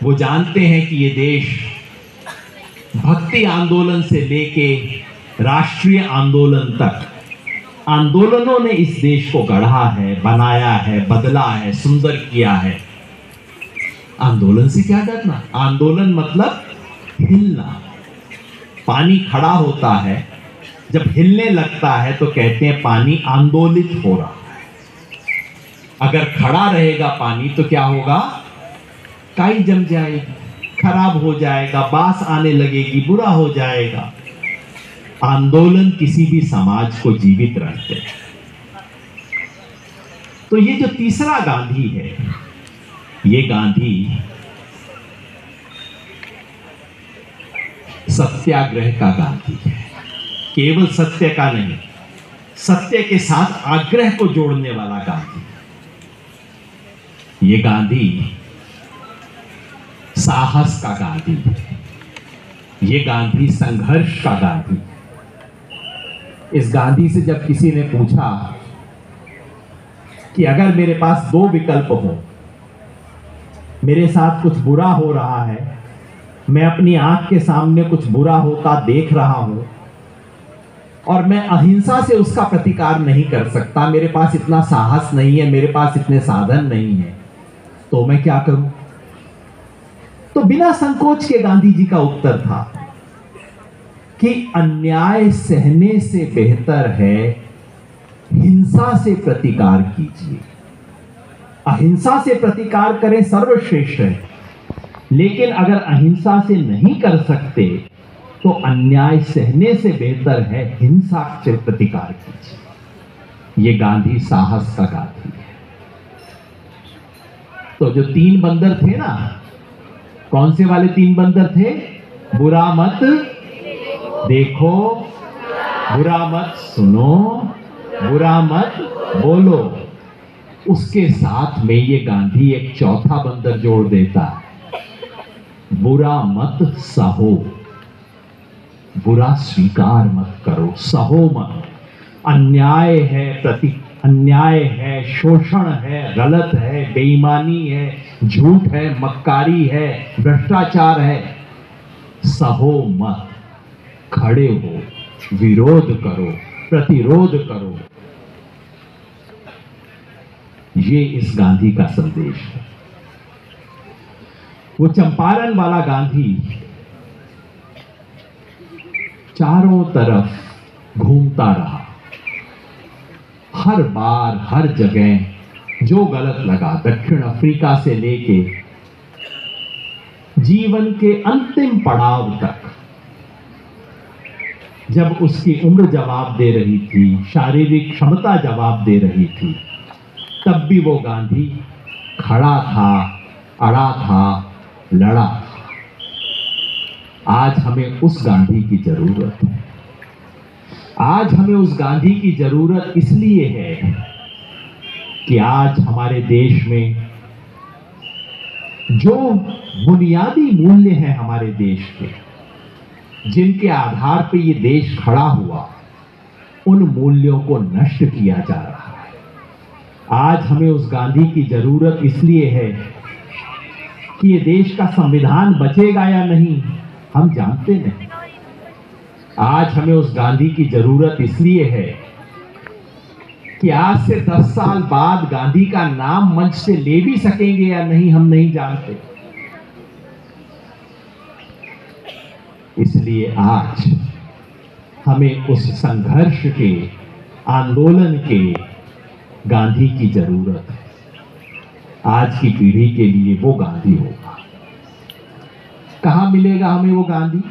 Speaker 1: वो जानते हैं कि ये देश भक्ति आंदोलन से लेके राष्ट्रीय आंदोलन तक आंदोलनों ने इस देश को गढ़ा है, बनाया है, बदला है, सुंदर किया है। आंदोलन से क्या डरना? आंदोलन मतलब हिलना। पानी खड़ा होता है, जब हिलने लगता है तो कहते हैं पानी आंदोलित हो रहा है। अगर खड़ा रहेगा पानी तो क्या होगा? काई जम जाएगी, खराब हो जाएगा, बास आने लगेगी, बुरा हो जाएगा। आंदोलन किसी भी समाज को जीवित रखते हैं। तो ये जो तीसरा गांधी है, ये गांधी सत्याग्रह का गांधी है। केवल सत्य का नहीं, सत्य के साथ आग्रह को जोड़ने वाला गांधी। ये गांधी साहस का गांधी है। ये गांधी संघर्ष का गांधी। इस गांधी से जब किसी ने पूछा कि अगर मेरे पास दो विकल्प हो, मेरे साथ कुछ बुरा हो रहा है, मैं अपनी आंख के सामने कुछ बुरा होता देख रहा हूं और मैं अहिंसा से उसका प्रतिकार नहीं कर सकता, मेरे पास इतना साहस नहीं है, मेरे पास इतने साधन नहीं है, तो मैं क्या करूं? तो बिना संकोच के गांधी जी का उत्तर था कि अन्याय सहने से बेहतर है हिंसा से प्रतिकार कीजिए। अहिंसा से प्रतिकार करें सर्वश्रेष्ठ है, लेकिन अगर अहिंसा से नहीं कर सकते तो अन्याय सहने से बेहतर है हिंसा से प्रतिकार कीजिए। ये गांधी साहस का गांधी है। तो जो तीन बंदर थे ना, कौन से वाले तीन बंदर थे? बुरा मत देखो, बुरा मत सुनो, बुरा मत बोलो। उसके साथ में ये गांधी एक चौथा बंदर जोड़ देता है, बुरा मत सहो, बुरा स्वीकार मत करो, सहो मत। अन्याय है, अन्याय है, शोषण है, गलत है, बेईमानी है, झूठ है, मक्कारी है, भ्रष्टाचार है, सहो मत, खड़े हो, विरोध करो, प्रतिरोध करो। ये इस गांधी का संदेश है। वो चंपारण वाला गांधी चारों तरफ घूमता रहा, हर बार हर जगह जो गलत लगा, दक्षिण अफ्रीका से लेके जीवन के अंतिम पड़ाव तक, जब उसकी उम्र जवाब दे रही थी, शारीरिक क्षमता जवाब दे रही थी, तब भी वो गांधी खड़ा था, अड़ा था, लड़ा था। आज हमें उस गांधी की जरूरत है। आज हमें उस गांधी की जरूरत इसलिए है कि आज हमारे देश में जो बुनियादी मूल्य हैं हमारे देश के, जिनके आधार पर ये देश खड़ा हुआ, उन मूल्यों को नष्ट किया जा रहा है। आज हमें उस गांधी की जरूरत इसलिए है कि ये देश का संविधान बचेगा या नहीं हम जानते नहीं। आज हमें उस गांधी की जरूरत इसलिए है कि आज से 10 साल बाद गांधी का नाम मंच से ले भी सकेंगे या नहीं हम नहीं जानते। इसलिए आज हमें उस संघर्ष के, आंदोलन के गांधी की जरूरत है। आज की पीढ़ी के लिए वो गांधी होगा। कहां मिलेगा हमें वो गांधी?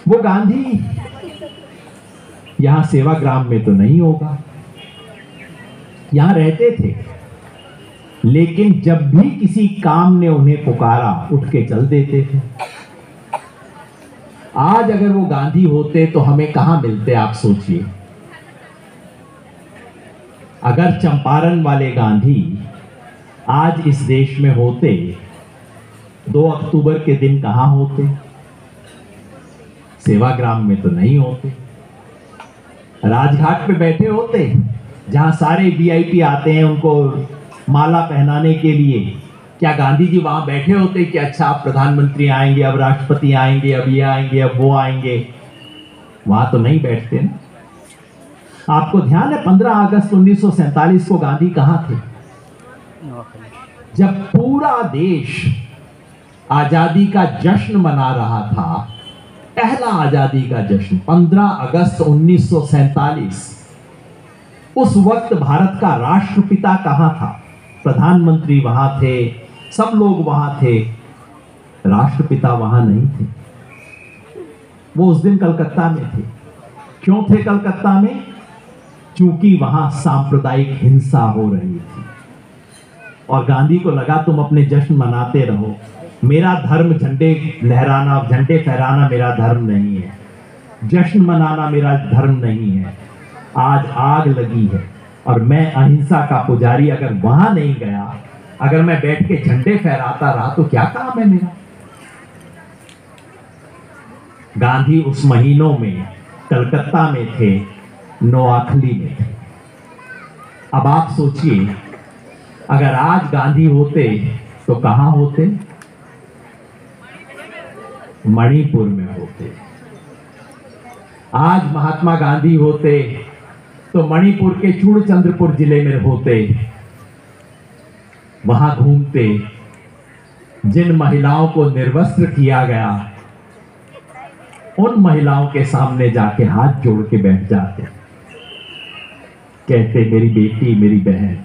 Speaker 1: वो गांधी यहां सेवाग्राम में तो नहीं होगा। यहां रहते थे, लेकिन जब भी किसी काम ने उन्हें पुकारा उठ के चल देते थे। आज अगर वो गांधी होते तो हमें कहां मिलते आप सोचिए। अगर चंपारण वाले गांधी आज इस देश में होते, 2 अक्टूबर के दिन कहां होते? सेवाग्राम में तो नहीं होते। राजघाट पे बैठे होते, जहां सारे वीआईपी आते हैं उनको माला पहनाने के लिए। क्या गांधी जी वहां बैठे होते कि अच्छा अब प्रधानमंत्री आएंगे, अब राष्ट्रपति आएंगे, अब ये आएंगे, अब वो आएंगे? वहां तो नहीं बैठते ना। आपको ध्यान है 15 अगस्त 1947 को गांधी कहां थे? जब पूरा देश आजादी का जश्न मना रहा था, पहला आजादी का जश्न 15 अगस्त 1947, उस वक्त भारत का राष्ट्रपिता कहां था? प्रधानमंत्री वहां थे, सब लोग वहां थे, राष्ट्रपिता वहां नहीं थे। वो उस दिन कलकत्ता में थे। क्यों थे कलकत्ता में? क्योंकि वहां सांप्रदायिक हिंसा हो रही थी और गांधी को लगा तुम अपने जश्न मनाते रहो, मेरा धर्म झंडे लहराना, झंडे फहराना मेरा धर्म नहीं है, जश्न मनाना मेरा धर्म नहीं है। आज आग लगी है और मैं अहिंसा का पुजारी अगर वहां नहीं गया, अगर मैं बैठ के झंडे फहराता रहा तो क्या काम है मेरा? गांधी उस महीनों में कलकत्ता में थे, नोआखली में थे। अब आप सोचिए, अगर आज गांधी होते तो कहां होते? मणिपुर में होते। आज महात्मा गांधी होते तो मणिपुर के चूड़चंद्रपुर जिले में होते। वहां घूमते, जिन महिलाओं को निर्वस्त्र किया गया, उन महिलाओं के सामने जाके हाथ जोड़ के बैठ जाते, कहते मेरी बेटी, मेरी बहन,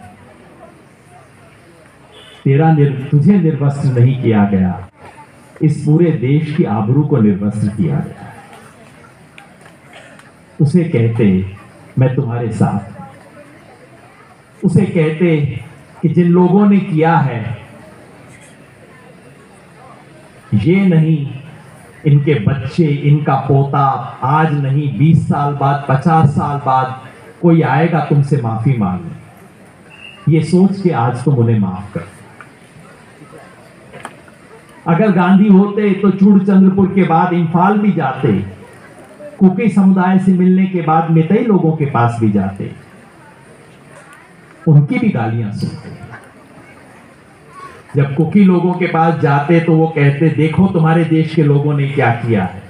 Speaker 1: तुझे निर्वस्त्र नहीं किया गया, इस पूरे देश की आबरू को निर्वस्त्र किया गया। उसे कहते मैं तुम्हारे साथ। उसे कहते कि जिन लोगों ने किया है, ये नहीं इनके बच्चे, इनका पोता आज नहीं 20 साल बाद, 50 साल बाद कोई आएगा तुमसे माफी मांगने। ये सोच के आज तुम उन्हें माफ कर। अगर गांधी होते तो चूड़चंद्रपुर के बाद इंफाल भी जाते, कुकी समुदाय से मिलने के बाद मितई लोगों के पास भी जाते, उनकी भी गालियां सुनते। जब कुकी लोगों के पास जाते तो वो कहते देखो तुम्हारे देश के लोगों ने क्या किया है,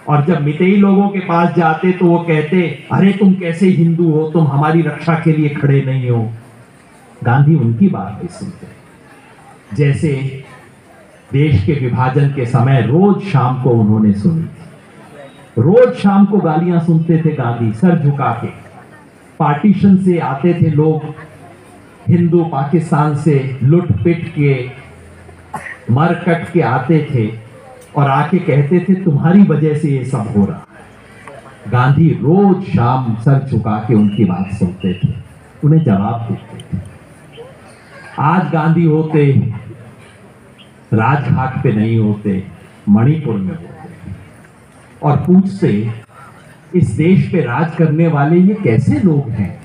Speaker 1: और जब मितई लोगों के पास जाते तो वो कहते अरे तुम कैसे हिंदू हो, तुम हमारी रक्षा के लिए खड़े नहीं हो। गांधी उनकी बात नहीं सुनते। जैसे देश के विभाजन के समय रोज शाम को उन्होंने सुनी थी, रोज शाम को गालियां सुनते थे गांधी सर झुका के। पार्टीशन से आते थे लोग, हिंदू पाकिस्तान से लुट पिट के, मर कट के आते थे, और आके कहते थे तुम्हारी वजह से ये सब हो रहा है। गांधी रोज शाम सर झुका के उनकी बात सुनते थे, उन्हें जवाब देते थे। आज गांधी होते राजघाट पे नहीं होते, मणिपुर में होते और पूछते इस देश पे राज करने वाले ये कैसे लोग हैं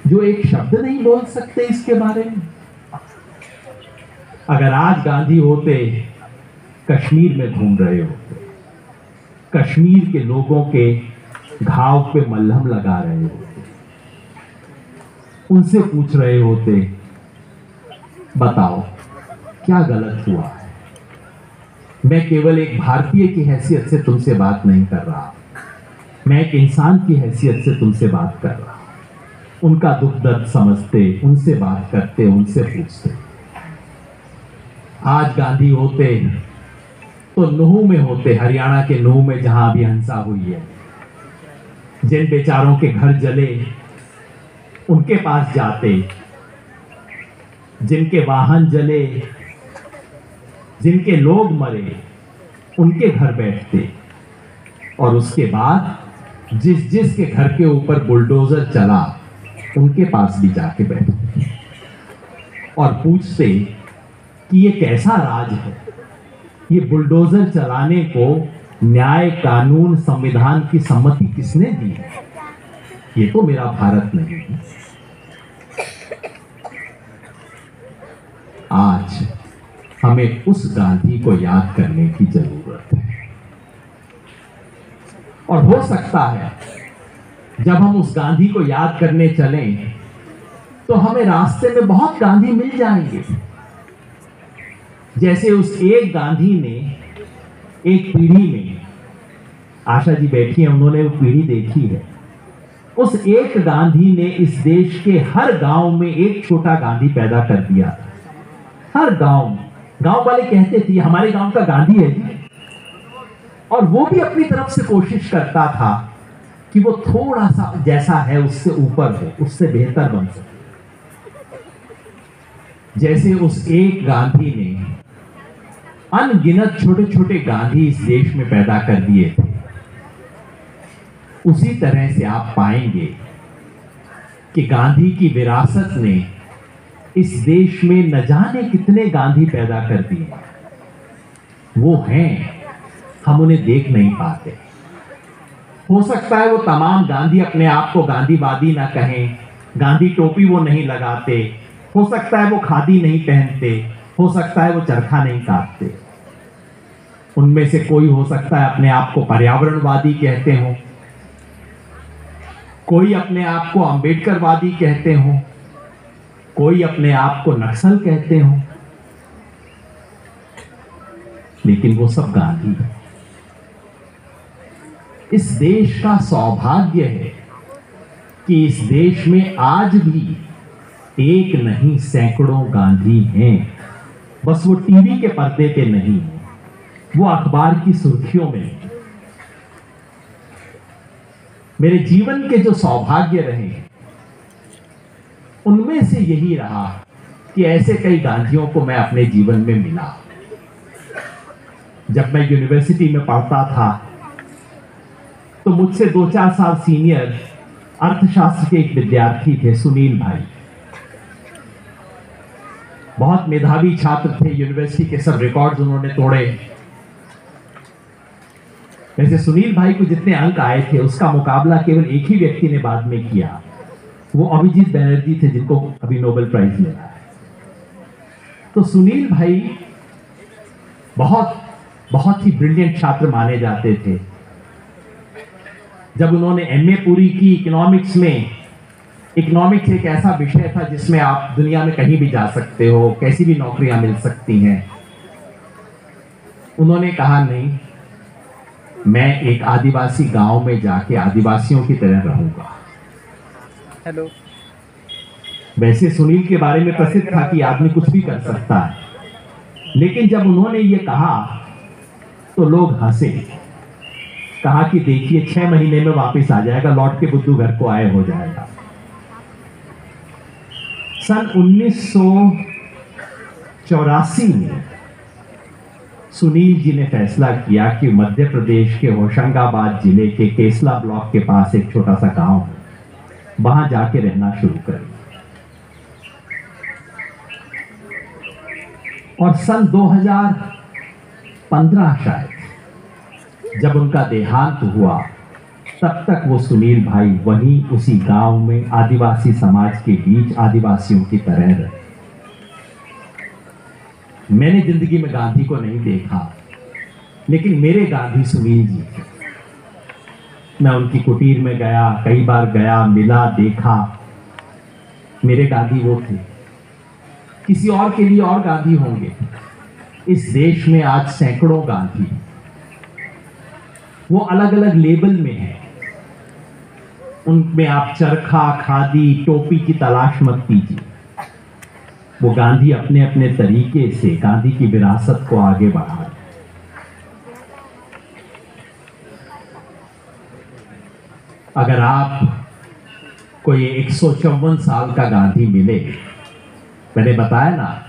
Speaker 1: जो एक शब्द नहीं बोल सकते इसके बारे में। अगर आज गांधी होते कश्मीर में घूम रहे होते, कश्मीर के लोगों के घाव पे मलहम लगा रहे होते, उनसे पूछ रहे होते बताओ क्या गलत हुआ है। मैं केवल एक भारतीय की हैसियत से तुमसे बात नहीं कर रहा, मैं एक इंसान की हैसियत से तुमसे बात कर रहा हूं। उनका दुख दर्द समझते, उनसे बात करते, उनसे पूछते। आज गांधी होते तो नूह में होते, हरियाणा के नूह में जहां अभी हिंसा हुई है, जिन बेचारों के घर जले उनके पास जाते, जिनके वाहन जले, जिनके लोग मरे उनके घर बैठते और उसके बाद जिसके घर के ऊपर बुलडोजर चला उनके पास भी जाके बैठते और पूछते कि ये कैसा राज है, ये बुलडोजर चलाने को न्याय, कानून, संविधान की सम्मति किसने दी है? ये तो मेरा भारत नहीं है। आज हमें उस गांधी को याद करने की जरूरत है और हो सकता है जब हम उस गांधी को याद करने चलें तो हमें रास्ते में बहुत गांधी मिल जाएंगे। जैसे उस एक गांधी ने एक पीढ़ी में, आशा जी बैठी है, उन्होंने वो पीढ़ी देखी है, उस एक गांधी ने इस देश के हर गांव में एक छोटा गांधी पैदा कर दिया था। हर गांव वाले कहते थे हमारे गांव का गांधी है जी, और वो भी अपनी तरफ से कोशिश करता था कि वो थोड़ा सा जैसा है उससे ऊपर हो, उससे बेहतर बन सके। जैसे उस एक गांधी ने अनगिनत छोटे छोटे गांधी इस देश में पैदा कर दिए थे, उसी तरह से आप पाएंगे कि गांधी की विरासत ने इस देश में न जाने कितने गांधी पैदा कर दिए। वो हैं, हम उन्हें देख नहीं पाते। हो सकता है वो तमाम गांधी अपने आप को गांधीवादी ना कहें, गांधी टोपी वो नहीं लगाते, हो सकता है वो खादी नहीं पहनते, हो सकता है वो चरखा नहीं काटते। उनमें से कोई हो सकता है अपने आप को पर्यावरणवादी कहते हो, कोई अपने आप को अंबेडकरवादी कहते हो, कोई अपने आप को नक्सल कहते हो, लेकिन वो सब गांधी है। इस देश का सौभाग्य है कि इस देश में आज भी एक नहीं सैकड़ों गांधी हैं। बस वो टीवी के पर्दे पे नहीं, वो अखबार की सुर्खियों में नहीं। मेरे जीवन के जो सौभाग्य रहे उनमें से यही रहा कि ऐसे कई गांधियों को मैं अपने जीवन में मिला। जब मैं यूनिवर्सिटी में पढ़ता था तो मुझसे 2-4 साल सीनियर अर्थशास्त्र के एक विद्यार्थी थे, सुनील भाई। बहुत मेधावी छात्र थे, यूनिवर्सिटी के सब रिकॉर्ड्स उन्होंने तोड़े। वैसे सुनील भाई को जितने अंक आए थे उसका मुकाबला केवल एक ही व्यक्ति ने बाद में किया, वो अभिजीत बैनर्जी थे, जिनको अभी नोबेल प्राइज मिला है। तो सुनील भाई बहुत ही ब्रिलियंट छात्र माने जाते थे। जब उन्होंने एमए पूरी की इकोनॉमिक्स में, इकोनॉमिक्स एक ऐसा विषय था जिसमें आप दुनिया में कहीं भी जा सकते हो, कैसी भी नौकरियां मिल सकती हैं, उन्होंने कहा नहीं, मैं एक आदिवासी गांव में जाके आदिवासियों की तरह रहूंगा।
Speaker 2: हेलो।
Speaker 1: वैसे सुनील के बारे में प्रसिद्ध था कि आदमी कुछ भी कर सकता है, लेकिन जब उन्होंने ये कहा तो लोग हंसे। कहा कि देखिए 6 महीने में वापस आ जाएगा, लौट के बुद्धू घर को आए हो जाएगा। सन 1984 में सुनील जी ने फैसला किया कि मध्य प्रदेश के होशंगाबाद जिले के केसला ब्लॉक के पास एक छोटा सा गांव है, वहां जाके रहना शुरू करें। और सन 2015 शायद जब उनका देहांत हुआ, तब तक वो सुनील भाई वहीं उसी गांव में आदिवासी समाज के बीच आदिवासियों की तरह रहे। मैंने जिंदगी में गांधी को नहीं देखा, लेकिन मेरे गांधी सुनील जी थे। मैं उनकी कुटीर में गया, कई बार गया, मिला, देखा। मेरे गांधी वो थे। किसी और के लिए और गांधी होंगे। इस देश में आज सैकड़ों गांधी, वो अलग अलग लेबल में हैं। उनमें आप चरखा, खादी, टोपी की तलाश मत कीजिए। वो गांधी अपने अपने तरीके से गांधी की विरासत को आगे बढ़ा रहे। अगर आप कोई 154 साल का गांधी मिले, मैंने बताया ना,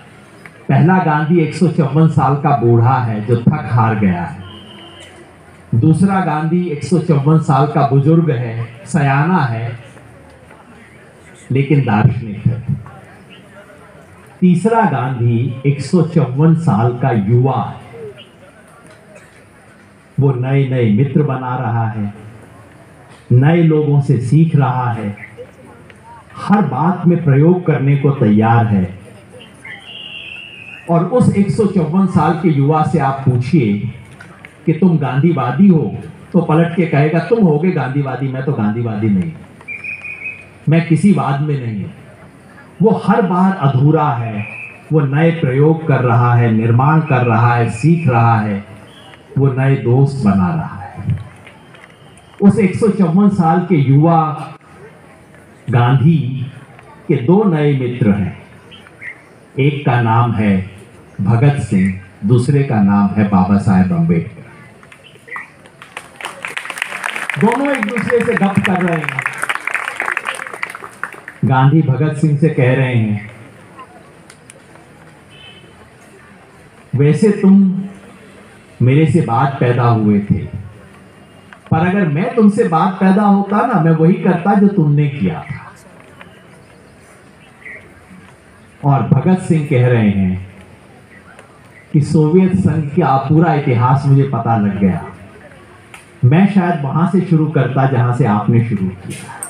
Speaker 1: पहला गांधी 154 साल का बूढ़ा है जो थक हार गया है। दूसरा गांधी 154 साल का बुजुर्ग है, सयाना है, लेकिन दार्शनिक है। तीसरा गांधी 154 साल का युवा है। वो नए नए मित्र बना रहा है, नए लोगों से सीख रहा है, हर बात में प्रयोग करने को तैयार है। और उस 154 साल के युवा से आप पूछिए कि तुम गांधीवादी हो, तो पलट के कहेगा तुम होगे गांधीवादी, मैं तो गांधीवादी नहीं, मैं किसी वाद में नहीं हूं। वो हर बार अधूरा है, वो नए प्रयोग कर रहा है, निर्माण कर रहा है, सीख रहा है, वो नए दोस्त बना रहा है। उस 154 साल के युवा गांधी के दो नए मित्र हैं। एक का नाम है भगत सिंह, दूसरे का नाम है बाबा साहेब अम्बेडकर। दोनों एक दूसरे से गप कर रहे हैं। गांधी भगत सिंह से कह रहे हैं, वैसे तुम मेरे से बाद पैदा हुए थे, पर अगर मैं तुमसे बाद पैदा होता ना, मैं वही करता जो तुमने किया था। और भगत सिंह कह रहे हैं कि सोवियत संघ का पूरा इतिहास मुझे पता लग गया, मैं शायद वहां से शुरू करता जहां से आपने शुरू किया।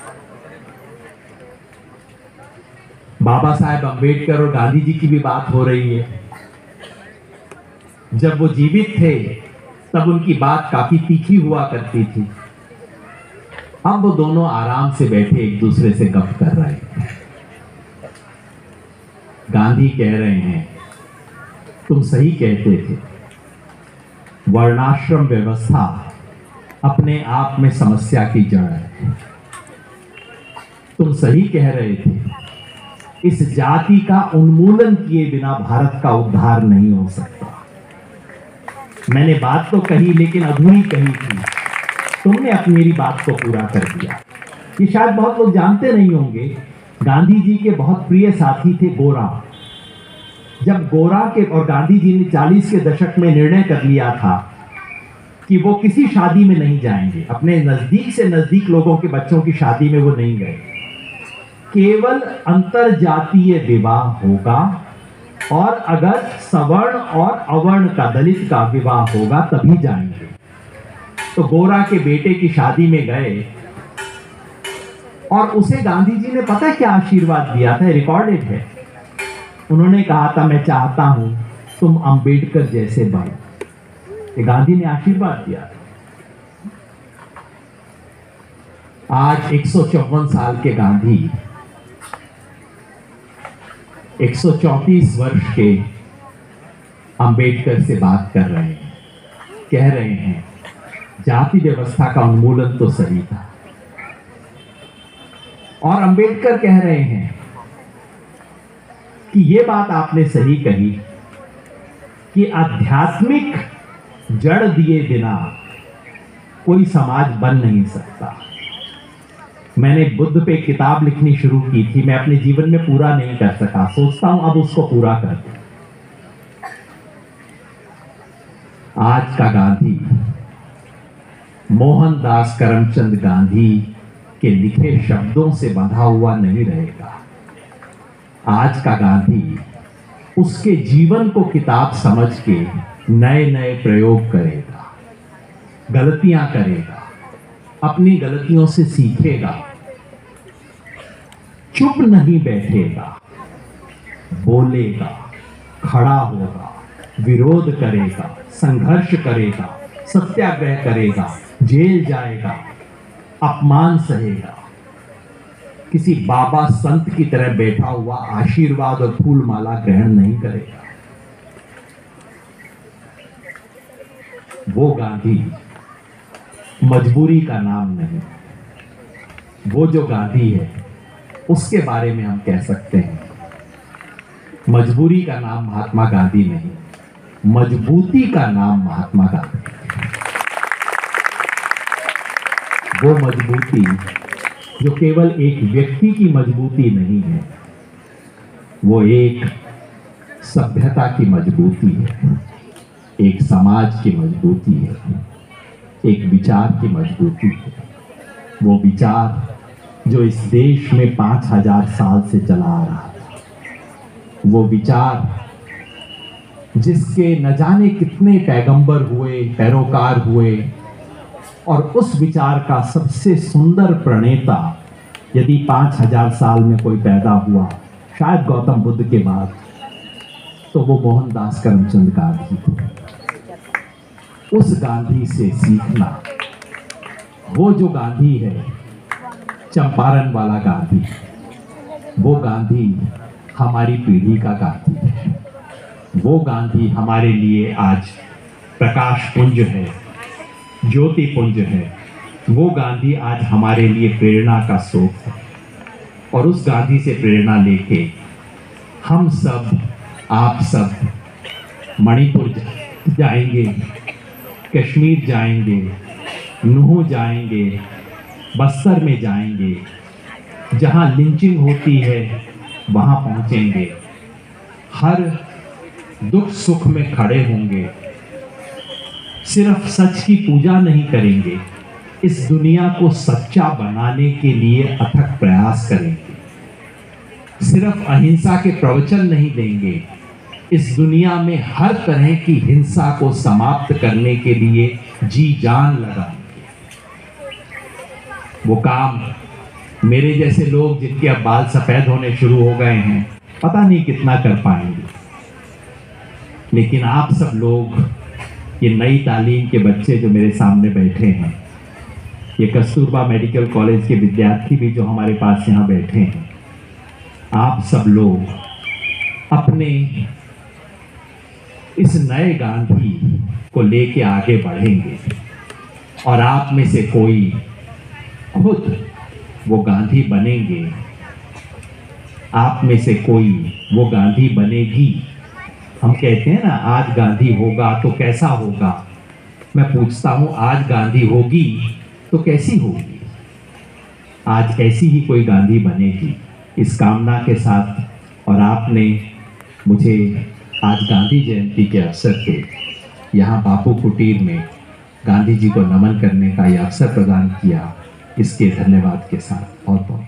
Speaker 1: बाबा साहेब अम्बेडकर और गांधी जी की भी बात हो रही है। जब वो जीवित थे तब उनकी बात काफी तीखी हुआ करती थी। अब वो दोनों आराम से बैठे एक दूसरे से गप कर रहे हैं। गांधी कह रहे हैं, तुम सही कहते थे, वर्णाश्रम व्यवस्था अपने आप में समस्या की जड़ है। तुम सही कह रहे थे, इस जाति का उन्मूलन किए बिना भारत का उद्धार नहीं हो सकता। मैंने बात तो कही, लेकिन अधूरी कही थी, तुमने अपनी मेरी बात को पूरा कर दिया। ये शायद बहुत लोग जानते नहीं होंगे, गांधी जी के बहुत प्रिय साथी थे गोरा। जब गोरा के और गांधी जी ने 40 के दशक में निर्णय कर लिया था कि वो किसी शादी में नहीं जाएंगे, अपने नजदीक से नजदीक लोगों के बच्चों की शादी में वो नहीं गए, केवल अंतरजातीय विवाह होगा, और अगर सवर्ण और अवर्ण का, दलित का विवाह होगा तभी जाएंगे। तो गोरा के बेटे की शादी में गए और उसे गांधी जी ने पता क्या आशीर्वाद दिया था, रिकॉर्डेड है। उन्होंने कहा था, मैं चाहता हूं तुम अंबेडकर जैसे बनो। ये गांधी ने आशीर्वाद दिया। आज 154 साल के गांधी 134 वर्ष के अंबेडकर से बात कर रहे हैं, कह रहे हैं जाति व्यवस्था का उन्मूलन तो सही था। और अंबेडकर कह रहे हैं कि ये बात आपने सही कही कि आध्यात्मिक जड़ दिए बिना कोई समाज बन नहीं सकता। मैंने बुद्ध पे किताब लिखनी शुरू की थी, मैं अपने जीवन में पूरा नहीं कर सका, सोचता हूं अब उसको पूरा कर दूं। आज का गांधी मोहनदास करमचंद गांधी के लिखे शब्दों से बंधा हुआ नहीं रहेगा। आज का गांधी उसके जीवन को किताब समझ के नए नए प्रयोग करेगा, गलतियां करेगा, अपनी गलतियों से सीखेगा, चुप नहीं बैठेगा, बोलेगा, खड़ा होगा, विरोध करेगा, संघर्ष करेगा, सत्याग्रह करेगा, जेल जाएगा, अपमान सहेगा, किसी बाबा संत की तरह बैठा हुआ आशीर्वाद और फूल माला ग्रहण नहीं करेगा। वो गांधी मजबूरी का नाम नहीं, वो जो गांधी है उसके बारे में हम कह सकते हैं मजबूरी का नाम महात्मा गांधी नहीं, मजबूती का नाम महात्मा गांधी। वो मजबूती जो केवल एक व्यक्ति की मजबूती नहीं है, वो एक सभ्यता की मजबूती है, एक समाज की मजबूती है, एक विचार की मजबूती है। वो विचार जो इस देश में 5000 साल से चला आ रहा था, वो विचार जिसके न जाने कितने पैगंबर हुए, पैरोकार हुए, और उस विचार का सबसे सुंदर प्रणेता यदि 5000 साल में कोई पैदा हुआ, शायद गौतम बुद्ध के बाद, तो वो मोहनदास करमचंद गांधी थे। उस गांधी से सीखना, वो जो गांधी है चंपारण वाला गांधी, वो गांधी हमारी पीढ़ी का गांधी है। वो गांधी हमारे लिए आज प्रकाश पुंज है, ज्योति पुंज है। वो गांधी आज हमारे लिए प्रेरणा का स्रोत है। और उस गांधी से प्रेरणा लेके हम सब, आप सब मणिपुर जाएंगे, कश्मीर जाएंगे, नूह जाएंगे, बस्तर में जाएंगे, जहां लिंचिंग होती है वहां पहुंचेंगे, हर दुख सुख में खड़े होंगे, सिर्फ सच की पूजा नहीं करेंगे, इस दुनिया को सच्चा बनाने के लिए अथक प्रयास करेंगे, सिर्फ अहिंसा के प्रवचन नहीं देंगे, इस दुनिया में हर तरह की हिंसा को समाप्त करने के लिए जी जान लगाएंगे। वो काम मेरे जैसे लोग जिनके अब बाल सफेद होने शुरू हो गए हैं, पता नहीं कितना कर पाएंगे, लेकिन आप सब लोग, ये नई तालीम के बच्चे जो मेरे सामने बैठे हैं, ये कस्तूरबा मेडिकल कॉलेज के विद्यार्थी भी जो हमारे पास यहाँ बैठे हैं, आप सब लोग अपने इस नए गांधी को लेके आगे बढ़ेंगे और आप में से कोई खुद वो गांधी बनेंगे, आप में से कोई वो गांधी बनेगी। हम कहते हैं ना, आज गांधी होगा तो कैसा होगा। मैं पूछता हूं, आज गांधी होगी तो कैसी होगी? आज ऐसी ही कोई गांधी बनेगी, इस कामना के साथ। और आपने मुझे आज गांधी जयंती के अवसर पे यहाँ बापू कुटीर में गांधी जी को नमन करने का यह अवसर प्रदान किया, इसके धन्यवाद के साथ बहुत बहुत